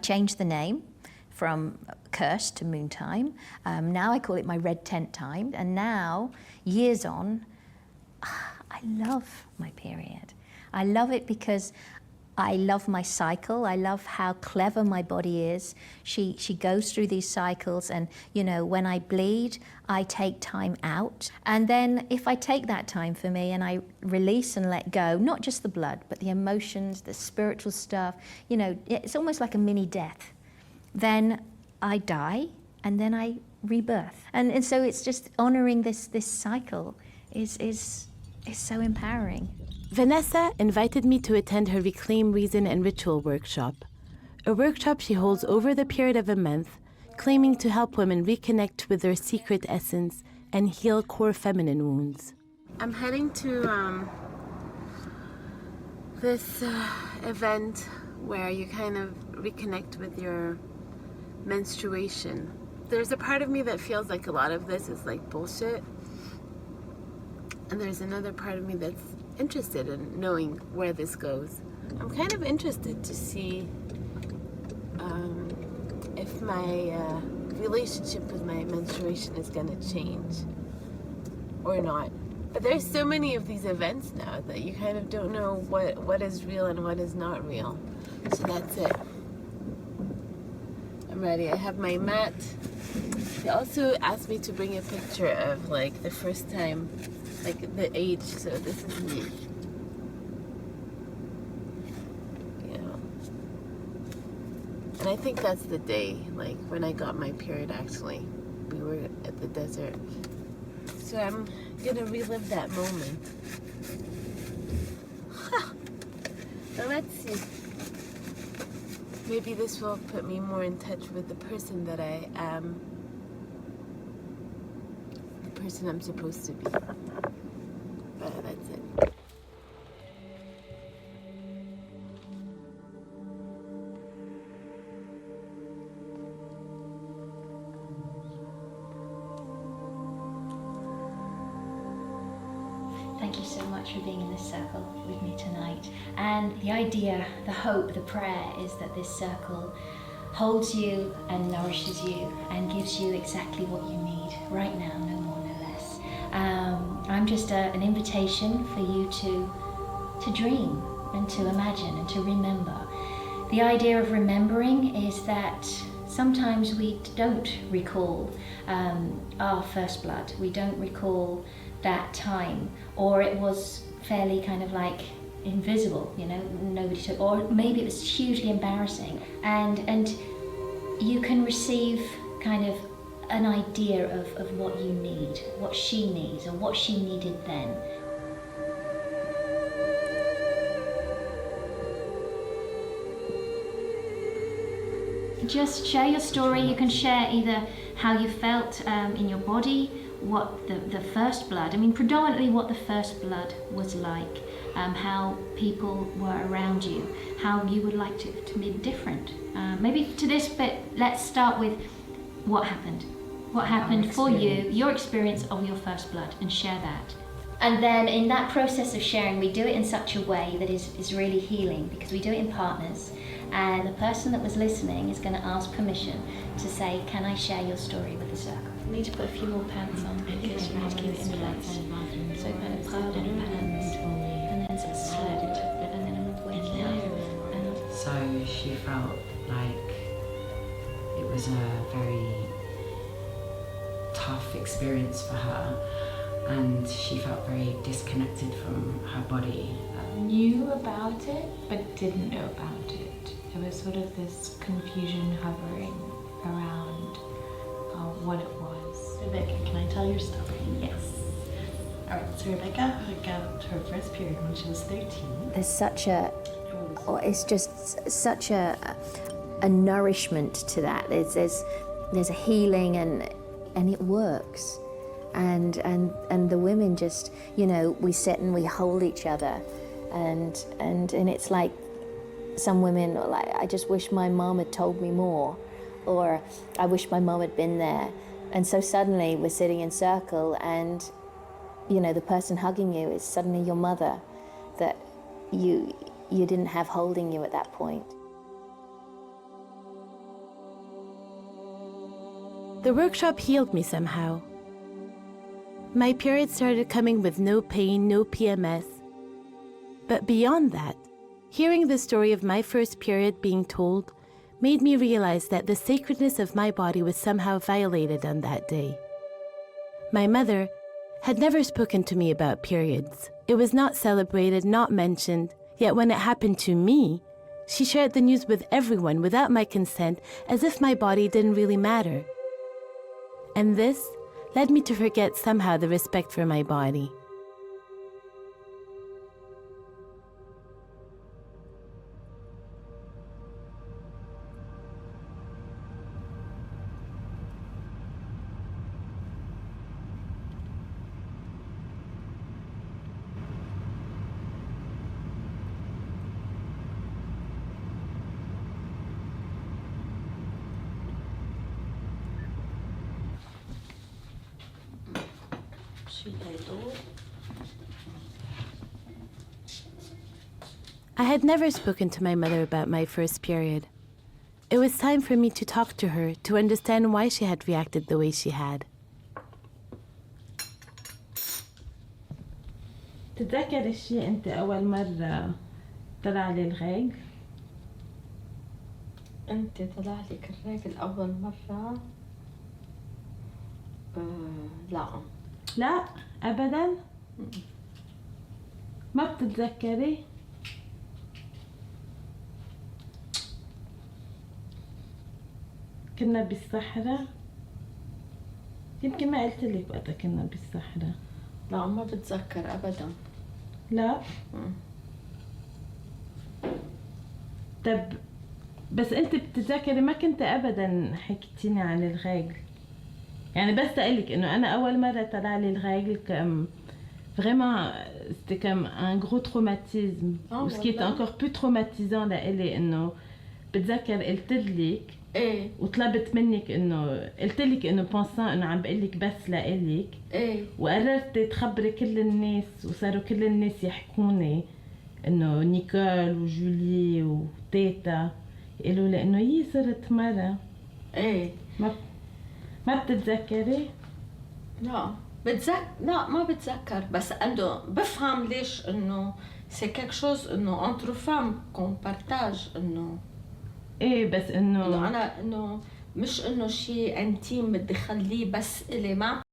changed the name from curse to moon time. Now I call it my red tent time. And now, years on, I love my period. I love it because I love my cycle. I love how clever my body is. She goes through these cycles, and you know, when I bleed, I take time out. And then if I take that time for me and I release and let go, not just the blood, but the emotions, the spiritual stuff, you know, it's almost like a mini death. Then I die, and then I rebirth. And so it's just honoring this cycle is so empowering. Vanessa invited me to attend her Reclaim Reason and Ritual workshop, a workshop she holds over the period of a month, claiming to help women reconnect with their secret essence and heal core feminine wounds. I'm heading to this event where you kind of reconnect with your menstruation. There's a part of me that feels like a lot of this is like bullshit, and there's another part of me that's interested in knowing where this goes. I'm kind of interested to see if my relationship with my menstruation is going to change or not. But there's so many of these events now that you kind of don't know what is real and what is not real. So that's it. I'm ready. I have my mat. They also asked me to bring a picture of like the first time, like the age, so this is me. You know. And I think that's the day, like when I got my period actually. We were at the desert. So I'm gonna relive that moment. So let's see. Maybe this will put me more in touch with the person that I am. The person I'm supposed to be. But that's it. Thank you so much for being in this circle with me tonight. And the idea, the hope, the prayer is that this circle holds you and nourishes you and gives you exactly what you need right now, no more, no less. I'm just an invitation for you to dream and to imagine and to remember. The idea of remembering is that sometimes we don't recall our first blood. We don't recall that time, or it was fairly kind of like invisible, you know, nobody took, or maybe it was hugely embarrassing. And you can receive kind of an idea of what you need, what she needs, or what she needed then. Just share your story. You can share either how you felt in your body, what the first blood, I mean predominantly what the first blood was like, how people were around you, how you would like to be different. Maybe to this bit, let's start with what happened. What happened for you, your experience of your first blood, and share that. And then in that process of sharing, we do it in such a way that is really healing, because we do it in partners. And the person that was listening is going to ask permission to say, can I share your story with the circle? I need to put a few more pants on because you need to keep it in place. So kind of piled on pants, and then sort of slowed, and then I'm waking up. So she felt like it was a very tough experience for her, and she felt very disconnected from her body. Knew about it, but didn't know about it. It was sort of this confusion hovering around what it was. Rebecca, can I tell your story? Yes. All right, so Rebecca got her first period when she was 13. There's such it's just such a nourishment to that. There's a healing, and it works. And the women just, you know, we sit and we hold each other, and it's like, some women are like, I just wish my mom had told me more, or I wish my mom had been there. And so suddenly we're sitting in circle, and you know, the person hugging you is suddenly your mother that you didn't have holding you at that point. The workshop healed me somehow. My period started coming with no pain, no PMS. But beyond that, hearing the story of my first period being told made me realize that the sacredness of my body was somehow violated on that day. My mother had never spoken to me about periods. It was not celebrated, not mentioned, yet when it happened to me, she shared the news with everyone without my consent, as if my body didn't really matter. And this led me to forget somehow the respect for my body. I had never spoken to my mother about my first period. It was time for me to talk to her to understand why she had reacted the way she had. تتذكر الشيء أنت أول مرة طلع لي الغيق؟ أنت طلع لك الرجل أول مرة؟ لا. لا أبداً؟ ما بتتذكري؟ كنا بالصحراء؟ يمكن ما قلت لك وقتها كنا بالصحراء. لا ما بتذكر أبداً. لا؟ طب بس أنت بتتذكري ما كنت أبداً حكيتيني عن الغيق. يعني بس أقولك إنه أنا أول مرة طلع لي الغيق comme vraiment c'était comme un gros traumatisme. Ce qui est encore plus traumatisant لإلي إنه بتذكر قلتلك ايه وطلبت منك إنه قلتلك إنه pensant إنه عم بقولك بس لإلك. ايه وقررت تخبري كل الناس وصاروا كل الناس يحكوني إنه نيكول وجولي وتيتا يقولوا لي إنه يي صرت مرة. ايه ما بتتذكري؟ لا لا ما بتذكر بس انه بفهم ليش انه سي كيك شوز انه انتر فام كون بارتاج انه ايه بس انه انا انه مش انه شيء انتيم بدي خليه بس الي ما